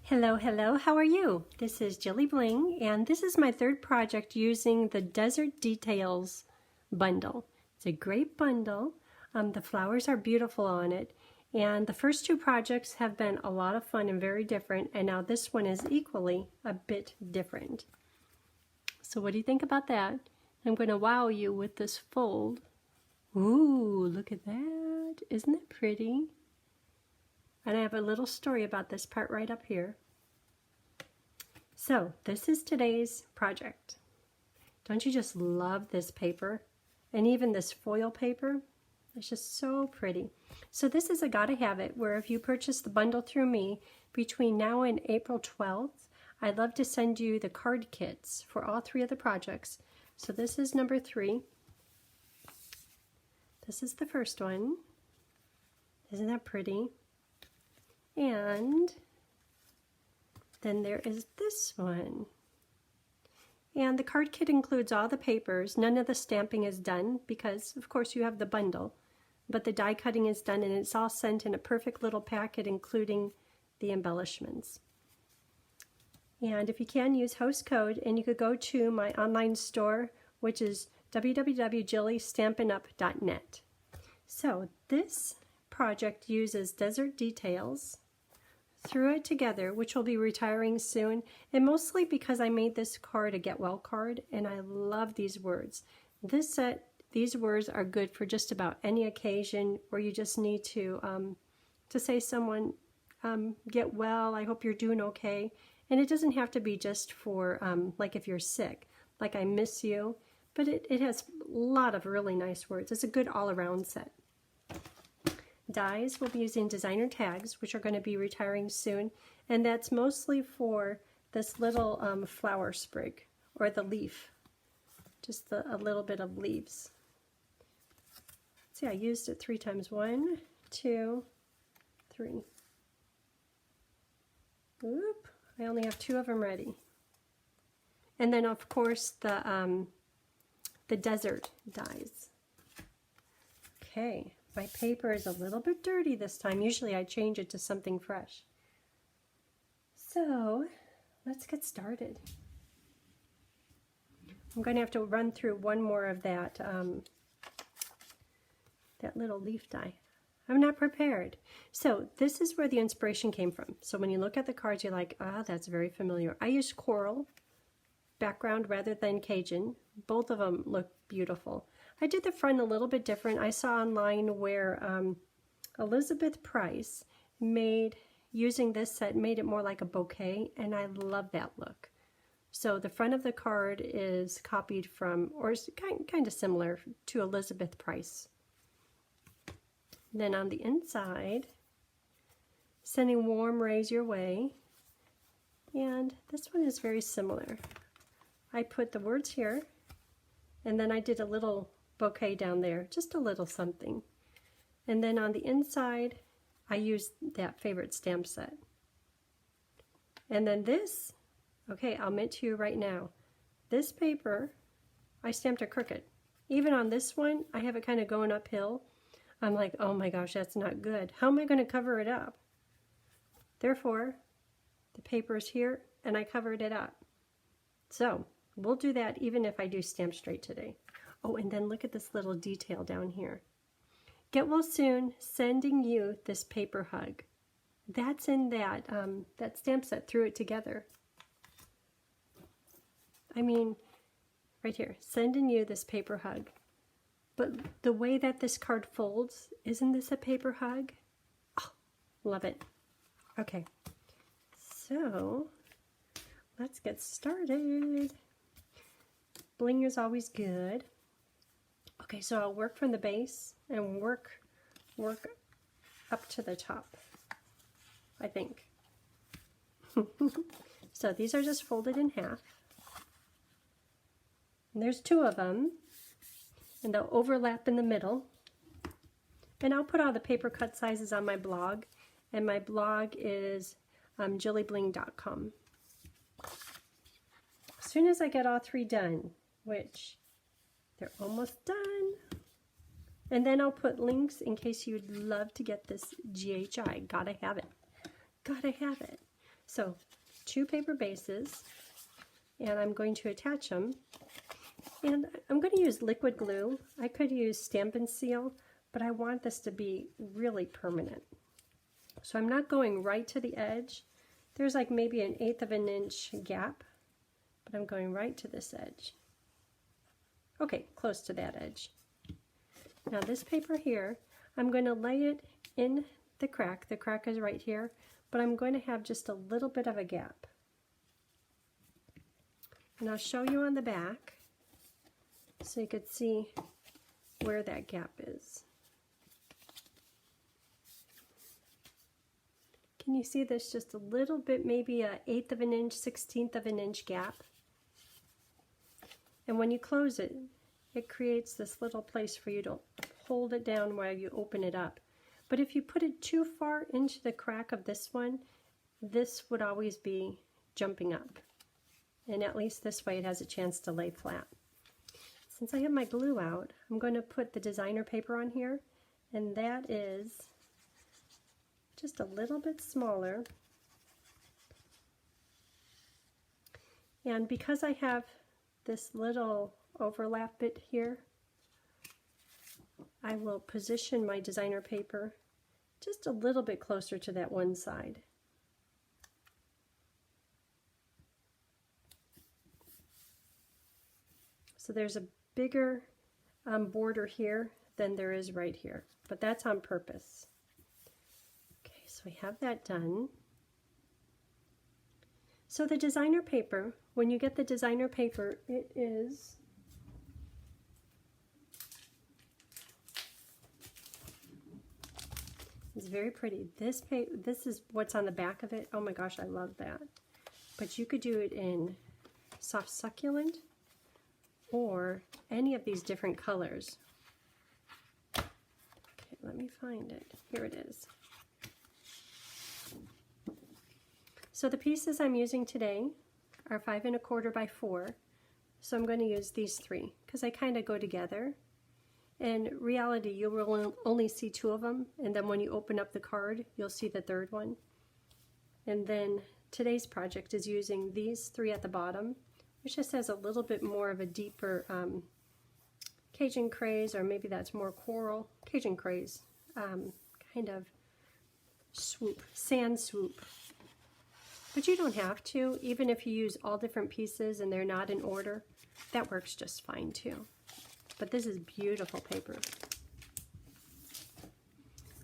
Hello, hello, how are you? This is Jilly Bling, and this is my third project using the Desert Details bundle. It's a great bundle. The flowers are beautiful on it, and the first two projects have been a lot of fun and very different, and now this one is equally a bit different. So what do you think about that? I'm going to wow you with this fold. Ooh, look at that. Isn't it pretty? And I have a little story about this part right up here. So this is today's project. Don't you just love this paper? And even this foil paper? It's just so pretty. So this is a Gotta Have It, where if you purchase the bundle through me between now and April 12th, I'd love to send you the card kits for all three of the projects. So this is number 3. This is the first one. Isn't that pretty? And then there is this one. And the card kit includes all the papers. None of the stamping is done because, of course, you have the bundle. But the die cutting is done, and it's all sent in a perfect little packet, including the embellishments. And if you can, use host code, and you could go to my online store, which is www.jillystampin'up.net. So this project uses Desert Details, Threw It Together, which will be retiring soon, and mostly because I made this card a get well card, and I love these words. This set, these words are good for just about any occasion where you just need to say someone, get well, I hope you're doing okay. And it doesn't have to be just for like if you're sick, like I miss you, but it has a lot of really nice words. It's a good all-around set. Dies, we'll be using designer tags, which are going to be retiring soon, and that's mostly for this little flower sprig, or the leaf, just a little bit of leaves. See, I used it 3 times. 1, 2, 3. Oop, I only have 2 of them ready. And then, of course, the desert dies. Okay. My paper is a little bit dirty this time. Usually I change it to something fresh. So let's get started. I'm going to have to run through one more of that, that little leaf die. I'm not prepared. So this is where the inspiration came from. So when you look at the cards, you're like, ah, that's very familiar. I used coral background rather than Cajun. Both of them look beautiful. I did the front a little bit different. I saw online where Elizabeth Price using this set, made it more like a bouquet, and I love that look. So the front of the card is copied from, or is kind of similar to Elizabeth Price. Then on the inside, sending warm rays your way, and this one is very similar. I put the words here, and then I did a little bouquet down there, just a little something. And then on the inside, I used that favorite stamp set. And then this, okay, I'll admit to you right now, this paper, I stamped it crooked. Even on this one, I have it kind of going uphill. I'm like, oh my gosh, that's not good. How am I going to cover it up? Therefore, the paper's here, and I covered it up. So, we'll do that even if I do stamp straight today. Oh, and then look at this little detail down here. Get well soon, sending you this paper hug. That's in that, that stamp set, Threw It Together. I mean, right here, sending you this paper hug. But the way that this card folds, isn't this a paper hug? Oh, love it. Okay, so let's get started. Bling is always good. Okay, so I'll work from the base and work up to the top, I think. So these are just folded in half. And there's 2 of them, and they'll overlap in the middle. And I'll put all the paper cut sizes on my blog, and my blog is jillybling.com. As soon as I get all 3 done, which they're almost done. And then I'll put links in case you'd love to get this GHI. Gotta have it. Gotta have it. So 2 paper bases, and I'm going to attach them. And I'm going to use liquid glue. I could use Stampin' Seal, but I want this to be really permanent. So I'm not going right to the edge. There's like maybe 1/8 of an inch gap, but I'm going right to this edge. Okay, close to that edge. Now this paper here, I'm going to lay it in the crack. The crack is right here, but I'm going to have just a little bit of a gap. And I'll show you on the back so you could see where that gap is. Can you see this just a little bit, maybe 1/8 of an inch, 1/16 of an inch gap? And when you close it, it creates this little place for you to hold it down while you open it up. But if you put it too far into the crack of this one, this would always be jumping up. And at least this way it has a chance to lay flat. Since I have my glue out, I'm going to put the designer paper on here, and that is just a little bit smaller. And because I have this little overlap bit here, I will position my designer paper just a little bit closer to that one side. So there's a bigger border here than there is right here, but that's on purpose. Okay, so we have that done. So the designer paper, when you get the designer paper, it is it's very pretty. This is what's on the back of it. Oh my gosh, I love that. But you could do it in soft succulent or any of these different colors. Okay, let me find it. Here it is. So the pieces I'm using today are 5 1/4 by 4. So I'm going to use these 3 because they kind of go together. In reality, you will only see 2 of them, and then when you open up the card, you'll see the 3rd one. And then today's project is using these 3 at the bottom, which just has a little bit more of a deeper Cajun craze, or maybe that's more coral, Cajun craze, kind of swoop, sand swoop. But you don't have to, even if you use all different pieces and they're not in order, that works just fine too. But this is beautiful paper.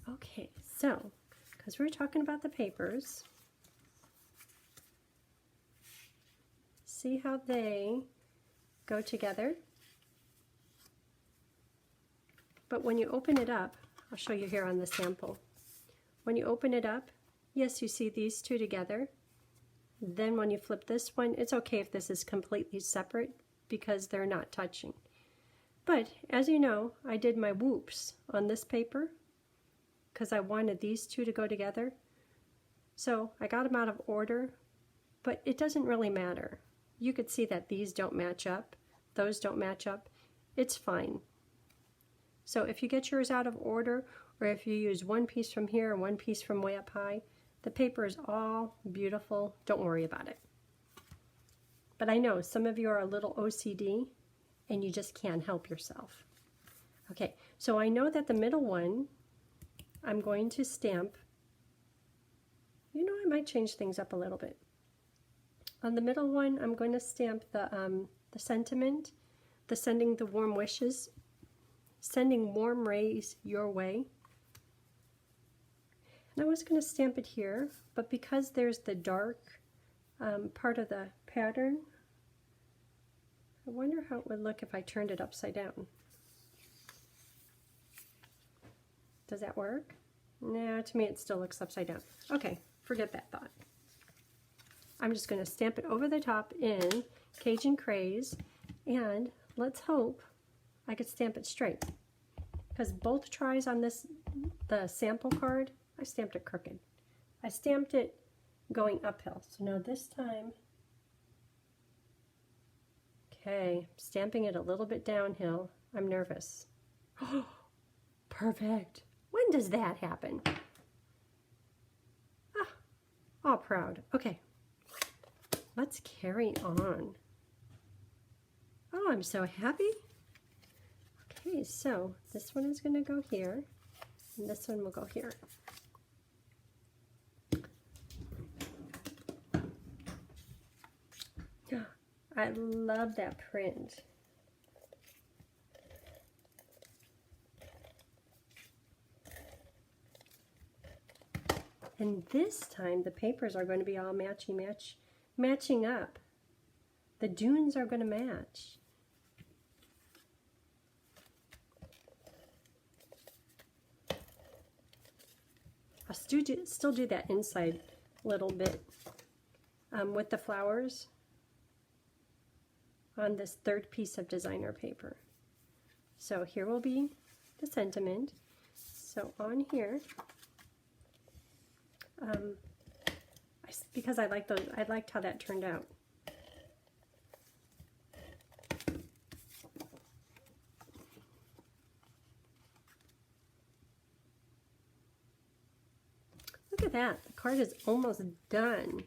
Okay, so, because we're talking about the papers, see how they go together? But when you open it up, I'll show you here on the sample. When you open it up, yes, you see these 2 together. Then when you flip this one, it's okay if this is completely separate because they're not touching. But as you know, I did my whoops on this paper because I wanted these 2 to go together. So I got them out of order, but it doesn't really matter. You could see that these don't match up, those don't match up. It's fine. So if you get yours out of order, or if you use one piece from here and one piece from way up high, the paper is all beautiful. Don't worry about it. But I know some of you are a little OCD and you just can't help yourself. Okay, so I know that the middle one, I'm going to stamp. You know, I might change things up a little bit. On the middle one, I'm going to stamp the sentiment, the sending the warm wishes, sending warm rays your way. And I was going to stamp it here, but because there's the dark part of the pattern, I wonder how it would look if I turned it upside down. Does that work? No, to me it still looks upside down. Okay, forget that thought. I'm just going to stamp it over the top in Cajun Craze, and let's hope I could stamp it straight. Because both tries on this, the sample card, I stamped it crooked. I stamped it going uphill. So now this time, okay, stamping it a little bit downhill. I'm nervous. Oh, perfect. When does that happen? Ah, All proud. Okay, let's carry on. Oh, I'm so happy. Okay, so this one is going to go here, and this one will go here. I love that print. And this time the papers are going to be all matching up. The dunes are going to match. I'll still do that inside little bit with the flowers on this third piece of designer paper. So here will be the sentiment. So on here, because I like those, I liked how that turned out. Look at that, the card is almost done.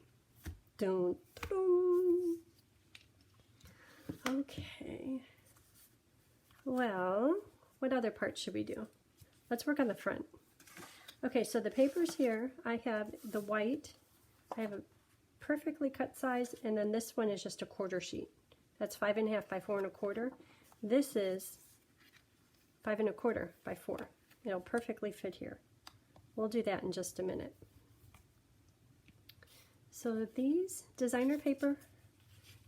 Dun, dun. Okay, well, what other parts should we do? Let's work on the front. Okay, so the papers here, I have the white, I have a perfectly cut size, and then this one is just a quarter sheet. That's 5.5 by 4 1/4. This is 5 1/4 by 4. It'll perfectly fit here. We'll do that in just a minute. So these designer paper,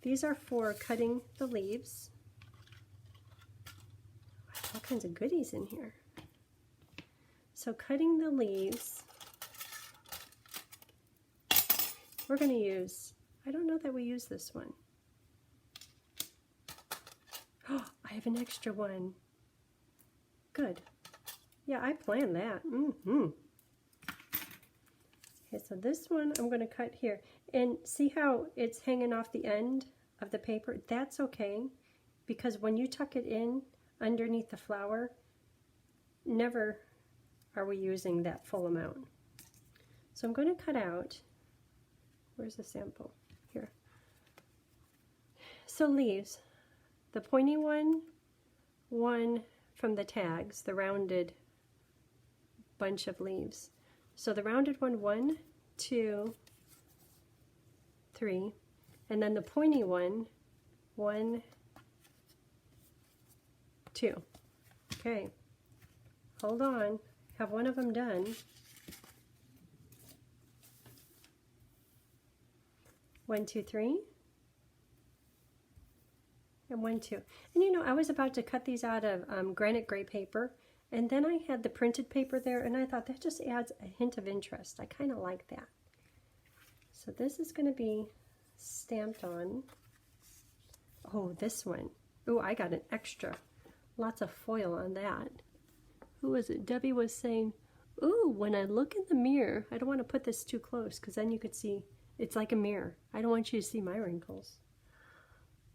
these are for cutting the leaves. All kinds of goodies in here. So cutting the leaves, we're going to use, I don't know that we use this one. Oh, I have an extra one. Good. Yeah, I planned that. Okay, so this one I'm going to cut here. And see how it's hanging off the end of the paper? That's okay, because when you tuck it in underneath the flower, never are we using that full amount. So I'm going to cut out, where's the sample? Here. So leaves, the pointy one from the tags, the rounded bunch of leaves. So the rounded one, 1, 2, 3, and then the pointy one, 1, 2. Okay, hold on, have one of them done. 1, 2, 3, and 1, 2. And you know, I was about to cut these out of granite gray paper, and then I had the printed paper there, and I thought that just adds a hint of interest. I kind of like that. So this is going to be stamped on. Oh, this one. Oh, I got an extra. Lots of foil on that. Who was it? Debbie was saying, ooh, when I look in the mirror, I don't want to put this too close because then you could see, it's like a mirror. I don't want you to see my wrinkles.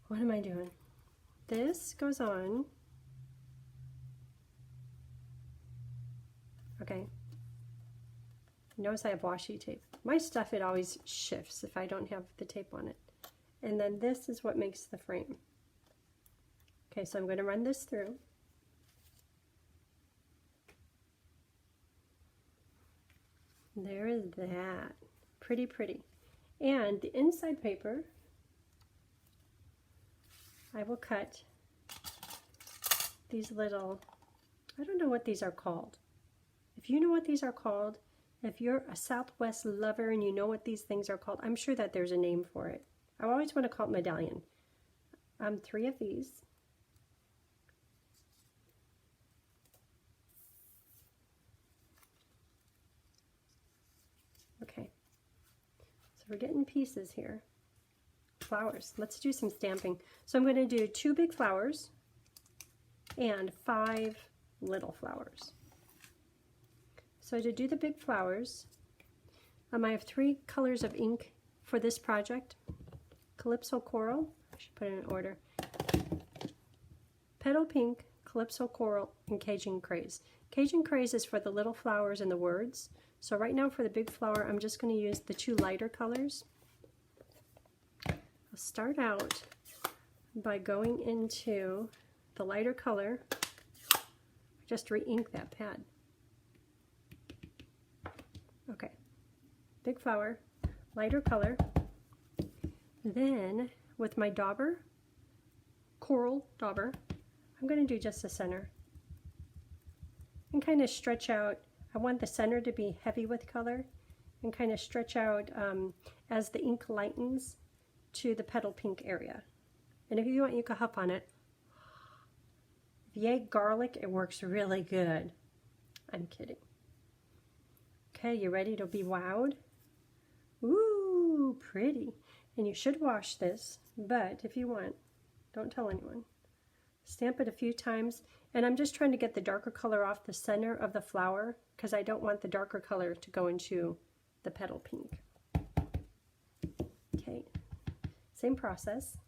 What am I doing? This goes on. Okay. Notice I have washi tape. My stuff, it always shifts if I don't have the tape on it. And then this is what makes the frame. Okay, so I'm going to run this through. There is that. Pretty, pretty. And the inside paper, I will cut these little, I don't know what these are called. If you know what these are called, if you're a Southwest lover and you know what these things are called, I'm sure that there's a name for it. I always want to call it medallion. 3 of these. Okay, so we're getting pieces here. Flowers. Let's do some stamping. So I'm going to do 2 big flowers and 5 little flowers. So to do the big flowers, I have 3 colors of ink for this project. Calypso Coral, I should put it in order. Petal Pink, Calypso Coral, and Cajun Craze. Cajun Craze is for the little flowers and the words. So right now for the big flower, I'm just going to use the 2 lighter colors. I'll start out by going into the lighter color. Just re-ink that pad. Okay, big flower, lighter color. Then with my dauber, coral dauber, I'm going to do just the center and kind of stretch out. I want the center to be heavy with color and kind of stretch out as the ink lightens to the petal pink area. And if you want, you can huff on it. If you ate garlic, it works really good. I'm kidding. Okay, you ready to be wowed? Ooh, pretty. And you should wash this, but if you want, don't tell anyone. Stamp it a few times, and I'm just trying to get the darker color off the center of the flower because I don't want the darker color to go into the petal pink. Okay, same process.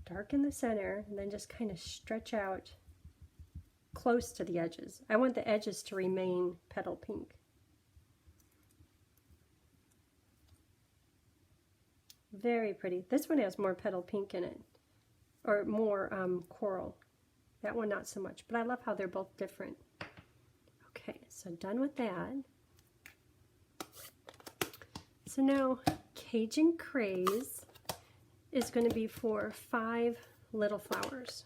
Darken the center and then just kind of stretch out close to the edges. I want the edges to remain petal pink. Very pretty. This one has more petal pink in it, or more coral. That one not so much, but I love how they're both different. Okay, so done with that. So now Cajun Craze is going to be for 5 little flowers.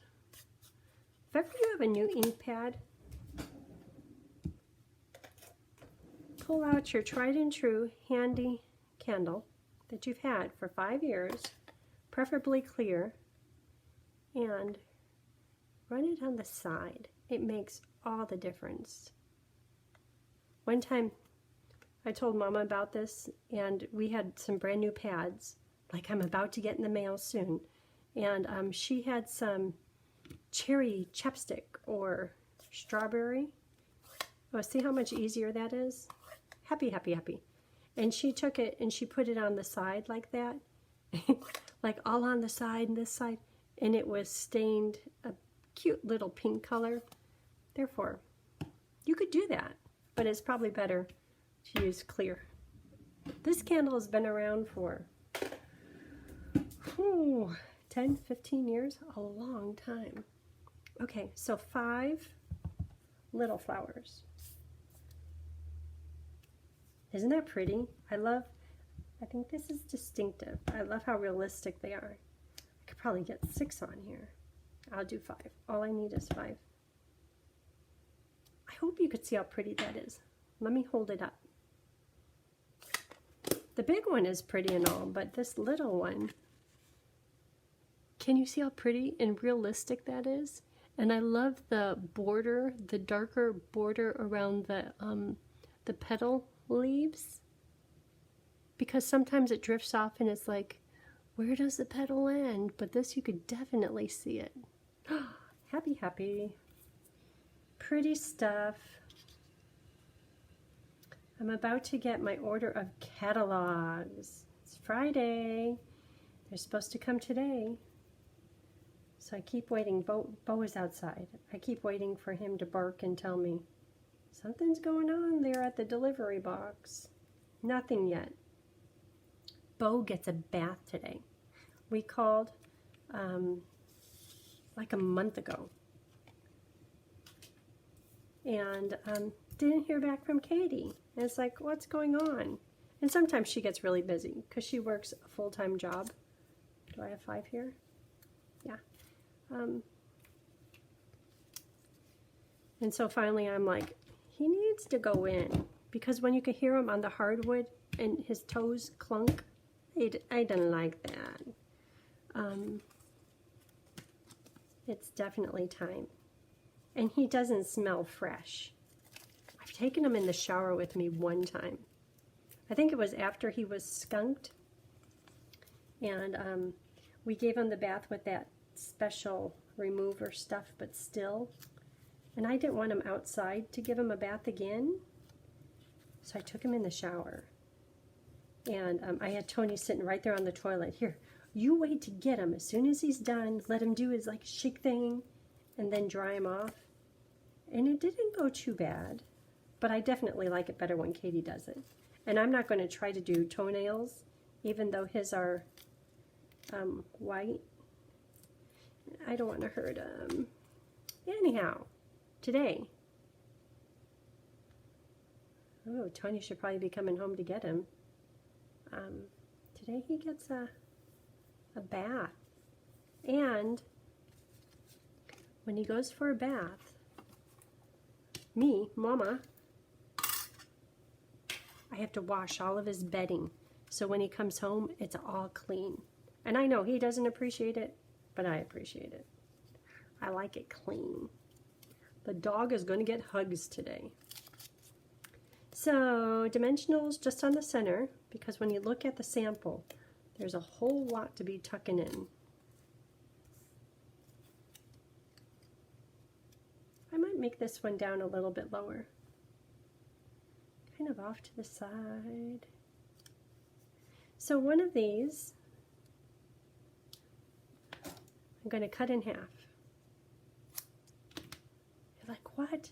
If ever you have a new ink pad, pull out your tried and true handy candle that you've had for 5 years, preferably clear, and run it on the side. It makes all the difference. One time I told Mama about this, and we had some brand new pads, like I'm about to get in the mail soon, and she had some cherry chapstick or strawberry. Oh, see how much easier that is? Happy, happy, happy. And she took it and she put it on the side like that, like all on the side and this side, and it was stained a cute little pink color. Therefore, you could do that, but it's probably better to use clear. This candle has been around for 10, 15 years, a long time. Okay, so 5 little flowers. Isn't that pretty? I think this is distinctive. I love how realistic they are. I could probably get 6 on here. I'll do 5. All I need is 5. I hope you could see how pretty that is. Let me hold it up. The big one is pretty and all, but this little one, can you see how pretty and realistic that is? And I love the border, the darker border around the petal leaves, because sometimes it drifts off and it's like, where does the petal end? But this, you could definitely see it. Happy, happy. Pretty stuff. I'm about to get my order of catalogs. It's Friday. They're supposed to come today. So I keep waiting. Bo is outside. I keep waiting for him to bark and tell me something's going on there at the delivery box. Nothing yet. Bo gets a bath today. We called like a month ago. And didn't hear back from Katie. And it's like, what's going on? And sometimes she gets really busy because she works a full-time job. Do I have 5 here? Yeah. And so finally I'm like, he needs to go in, because when you can hear him on the hardwood and his toes clunk, I didn't like that. It's definitely time. And he doesn't smell fresh. I've taken him in the shower with me one time. I think it was after he was skunked. And we gave him the bath with that special remover stuff, but still. And I didn't want him outside to give him a bath again. So I took him in the shower. And I had Tony sitting right there on the toilet. Here, you wait to get him. As soon as he's done, let him do his like shake thing and then dry him off. And it didn't go too bad. But I definitely like it better when Katie does it. And I'm not going to try to do toenails, even though his are white. I don't want to hurt him. Anyhow, today. Oh, Tony should probably be coming home to get him. Today he gets a bath. And when he goes for a bath, me, Mama, I have to wash all of his bedding. So when he comes home, it's all clean. And I know he doesn't appreciate it, but I appreciate it. I like it clean. The dog is going to get hugs today. So dimensionals just on the center, because when you look at the sample, there's a whole lot to be tucking in. I might make this one down a little bit lower. Kind of off to the side. So one of these, I'm going to cut in half. You're like, what?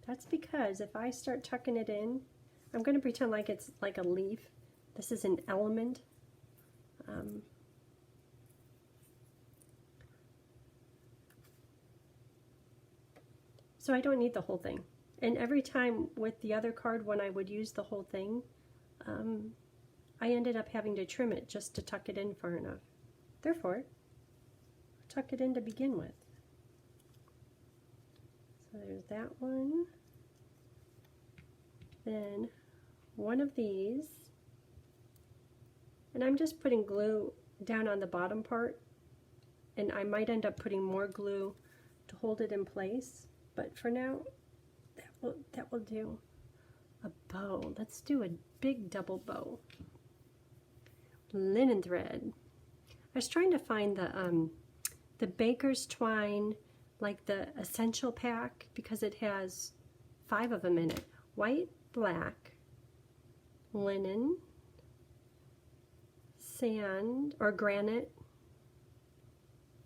That's because if I start tucking it in, I'm going to pretend like it's like a leaf. This is an element. So I don't need the whole thing. And every time with the other card, when I would use the whole thing, I ended up having to trim it just to tuck it in far enough. Therefore, tuck it in to begin with. So there's that one. Then one of these, and I'm just putting glue down on the bottom part, and I might end up putting more glue to hold it in place, but for now that will do. A bow. Let's do a big double bow. Linen thread. I was trying to find the baker's twine, like the essential pack, because it has 5 of them in it. White, black, linen, sand or granite,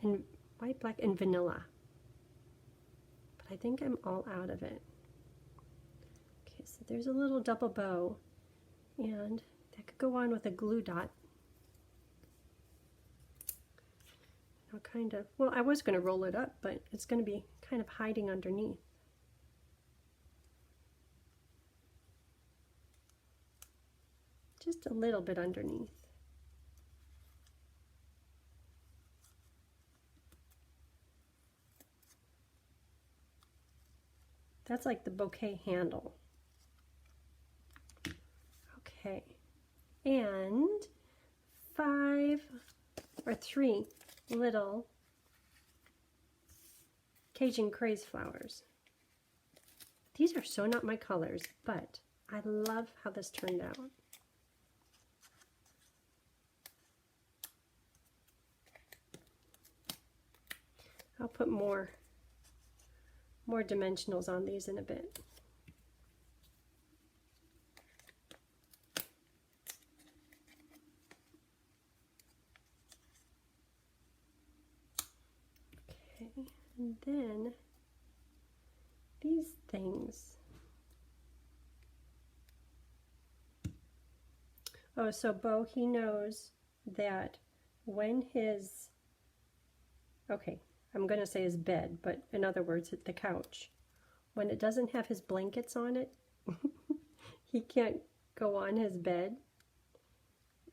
and white, black, and vanilla. But I think I'm all out of it. Okay, so there's a little double bow, and that could go on with a glue dot. I'll kind of, well, I was going to roll it up, but it's going to be kind of hiding underneath. Just a little bit underneath. That's like the bouquet handle. Okay, and 3 little Cajun craze flowers. These are so not my colors, but I love how this turned out. I'll put more dimensionals on these in a bit. Okay, and then these things. Oh, so Bo, he knows that when his, okay, I'm going to say his bed, but in other words, the couch, when it doesn't have his blankets on it, he can't go on his bed.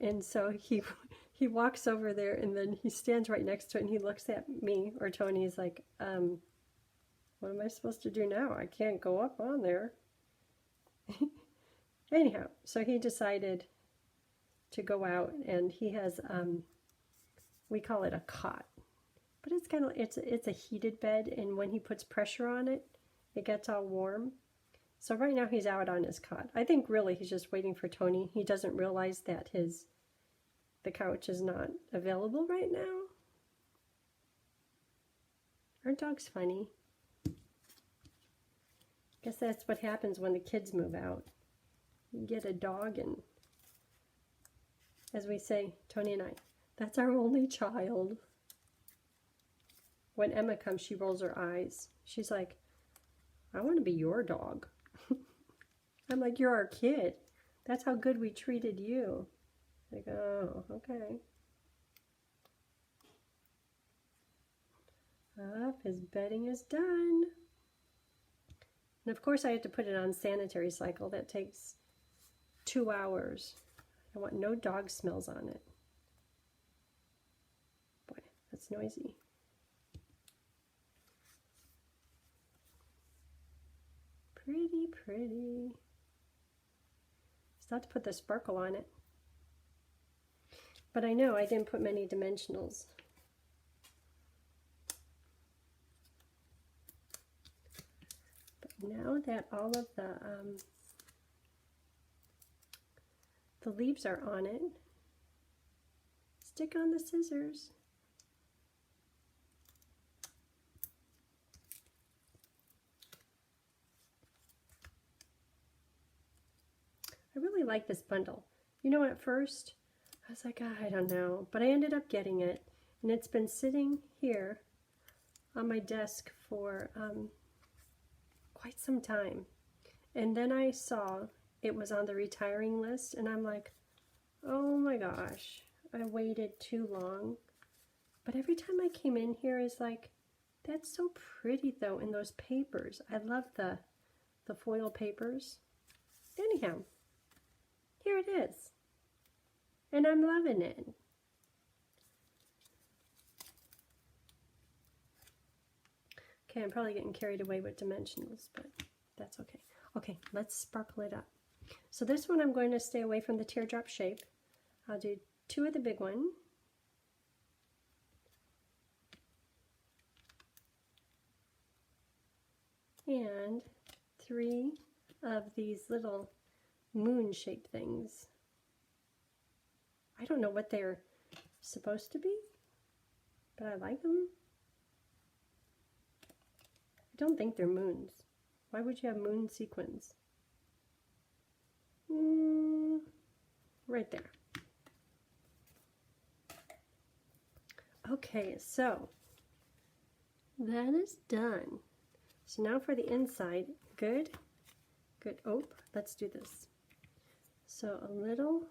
And so he walks over there, and then he stands right next to it, and he looks at me or Tony. He's like, what am I supposed to do now? I can't go up on there. Anyhow, so he decided to go out, and he has, we call it a cot. But it's kind of, it's a heated bed, and when he puts pressure on it, it gets all warm. So right now he's out on his cot. I think really he's just waiting for Tony. He doesn't realize that the couch is not available right now. Our dog's funny. Guess that's what happens when the kids move out. You get a dog, and as we say, Tony and I, that's our only child. When Emma comes, she rolls her eyes. She's like, I want to be your dog. I'm like, you're our kid. That's how good we treated you. Like, oh, okay. Up, his bedding is done. And of course I have to put it on sanitary cycle. That takes 2 hours. I want no dog smells on it. Boy, that's noisy. Pretty, pretty. Still have to put the sparkle on it. But I know I didn't put many dimensionals. But now that all of the leaves are on it, stick on the scissors. I really like this bundle. You know, at first I was like, I don't know, but I ended up getting it, and it's been sitting here on my desk for quite some time. And then I saw it was on the retiring list, and I'm like, oh my gosh, I waited too long. But every time I came in here, it's like, that's so pretty though, in those papers. I love the foil papers. Anyhow, here it is. And I'm loving it. Okay, I'm probably getting carried away with dimensionals, but that's okay. Okay, let's sparkle it up. So this one I'm going to stay away from the teardrop shape. I'll do 2 of the big one. And 3 of these little moon-shaped things. I don't know what they're supposed to be, but I like them. I don't think they're moons. Why would you have moon sequins? Right there. Okay, so that is done. So now for the inside, good. Oh, let's do this. So a little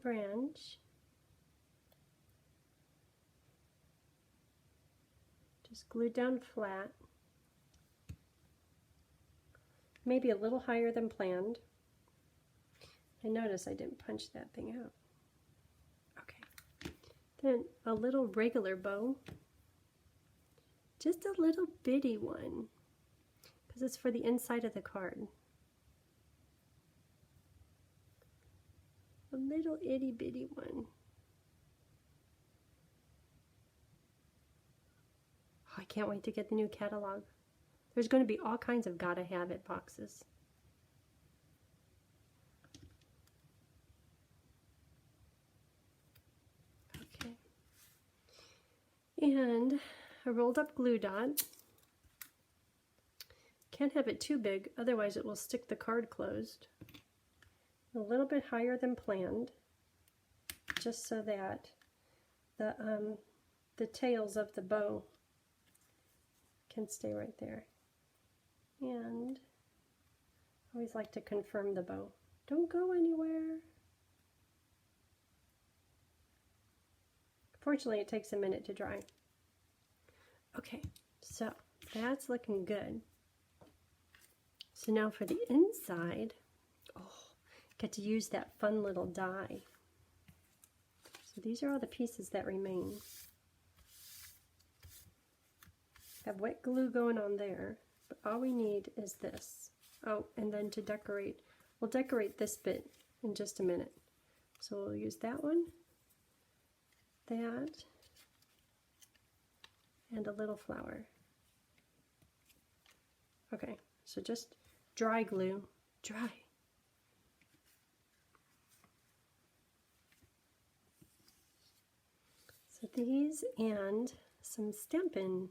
branch, just glued down flat, maybe a little higher than planned. I notice I didn't punch that thing out. Okay, then a little regular bow, just a little bitty one, because it's for the inside of the card. A little itty bitty one. Oh, I can't wait to get the new catalog. There's going to be all kinds of Gotta Have It boxes. Okay. And a rolled up glue dot. Can't have it too big, otherwise it will stick the card closed. A little bit higher than planned, just so that the tails of the bow can stay right there. And I always like to confirm the bow. Don't go anywhere. Fortunately, it takes a minute to dry. Okay, so that's looking good. So now for the inside, get to use that fun little die. So these are all the pieces that remain. Have wet glue going on there, but all we need is this. Oh, and then to decorate, we'll decorate this bit in just a minute. So we'll use that one, that, and a little flower. Okay, so just dry glue, dry. So these and some Stampin'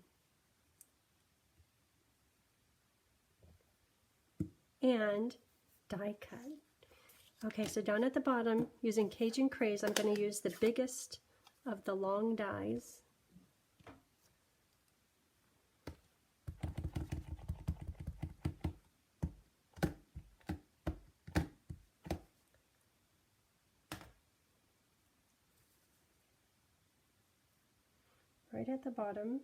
and die cut. Okay, so down at the bottom, using Cajun Craze, I'm going to use the biggest of the long dies. right at the bottom.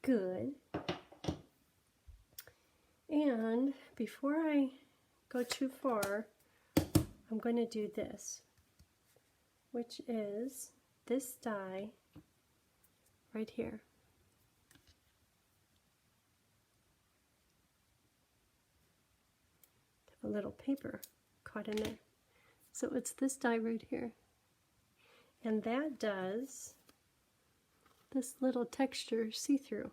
Good. And before I go too far, I'm going to do this, which is this die right here. A little paper caught in there. So it's this die right here. And that does this little texture see-through.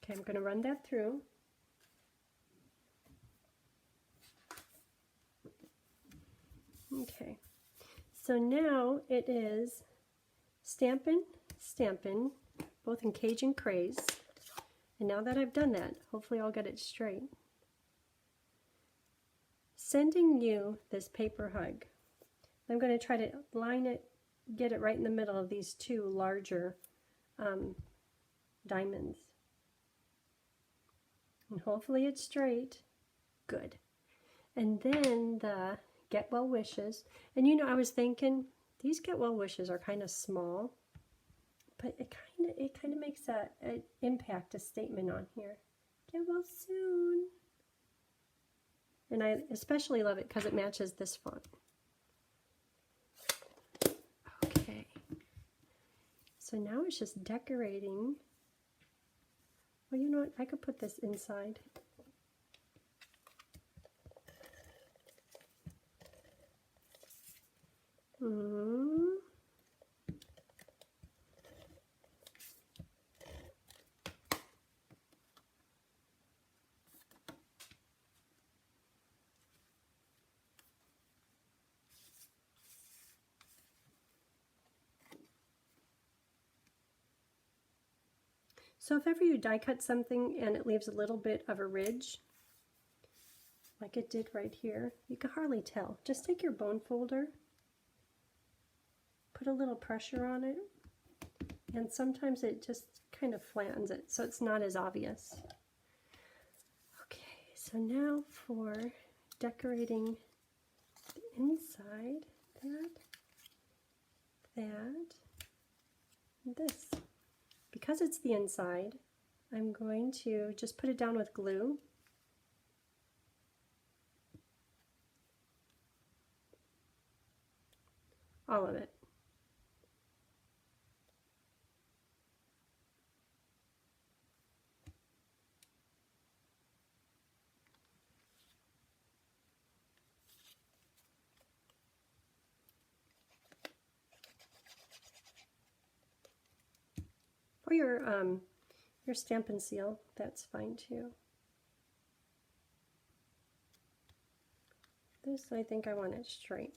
Okay, I'm going to run that through. Okay, so now it is Stampin', Stampin', both in Cajun Craze. And now that I've done that, hopefully I'll get it straight. Sending you this paper hug. I'm going to try to line it, get it right in the middle of these two larger diamonds. And hopefully it's straight. Good. And then the Get Well Wishes. And you know, I was thinking, these Get Well Wishes are kind of small, but it kind of makes an impact, a statement on here. Get well soon. And I especially love it because it matches this font. Okay. So now it's just decorating. Well, you know what? I could put this inside. So if ever you die cut something and it leaves a little bit of a ridge, like it did right here, you can hardly tell. Just take your bone folder, put a little pressure on it, and sometimes it just kind of flattens it so it's not as obvious. Okay, so now for decorating the inside, that, and this. Because it's the inside, I'm going to just put it down with glue. All of it. Or your Stampin' Seal, that's fine too. This, I think I want it straight.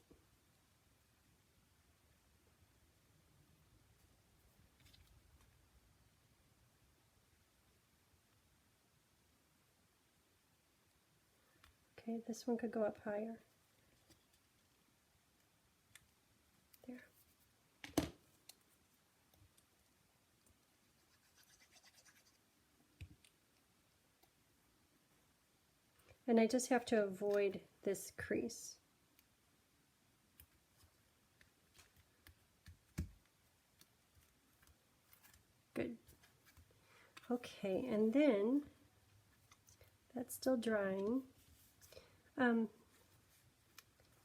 Okay, this one could go up higher. There. And I just have to avoid this crease. Good. Okay, and then that's still drying.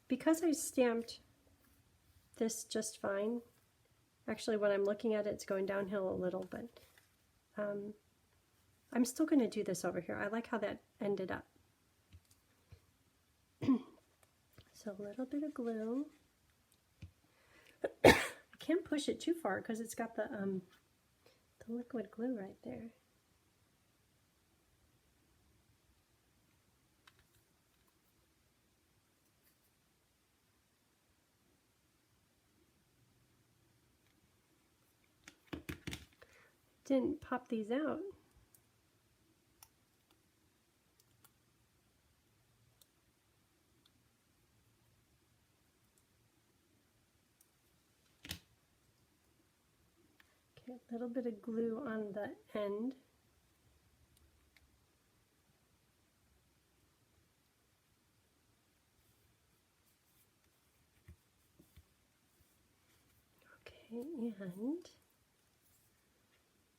Because I stamped this just fine, actually when I'm looking at it, it's going downhill a little, but I'm still going to do this over here. I like how that ended up. So a little bit of glue. I can't push it too far because it's got the liquid glue right there. Didn't pop these out. Okay, a little bit of glue on the end. and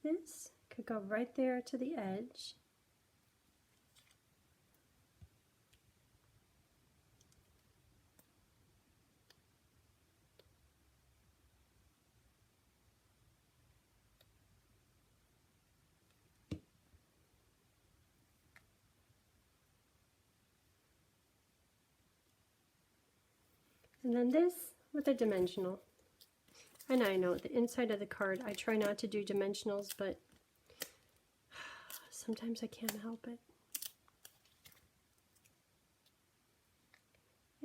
this could go right there to the edge. And then this with a dimensional. And I know the inside of the card, I try not to do dimensionals, but sometimes I can't help it.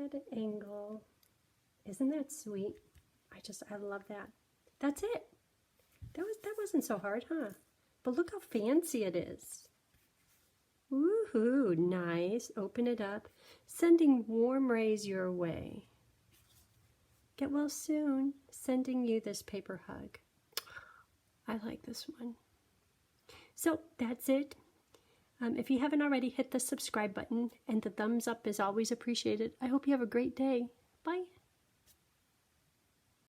At an angle. Isn't that sweet? I love that. That's it. That wasn't so hard, huh? But look how fancy it is. Woohoo, nice. Open it up. Sending warm rays your way. Get well soon. Sending you this paper hug. I like this one. So that's it. If you haven't already, hit the subscribe button, and the thumbs up is always appreciated. I hope you have a great day. Bye.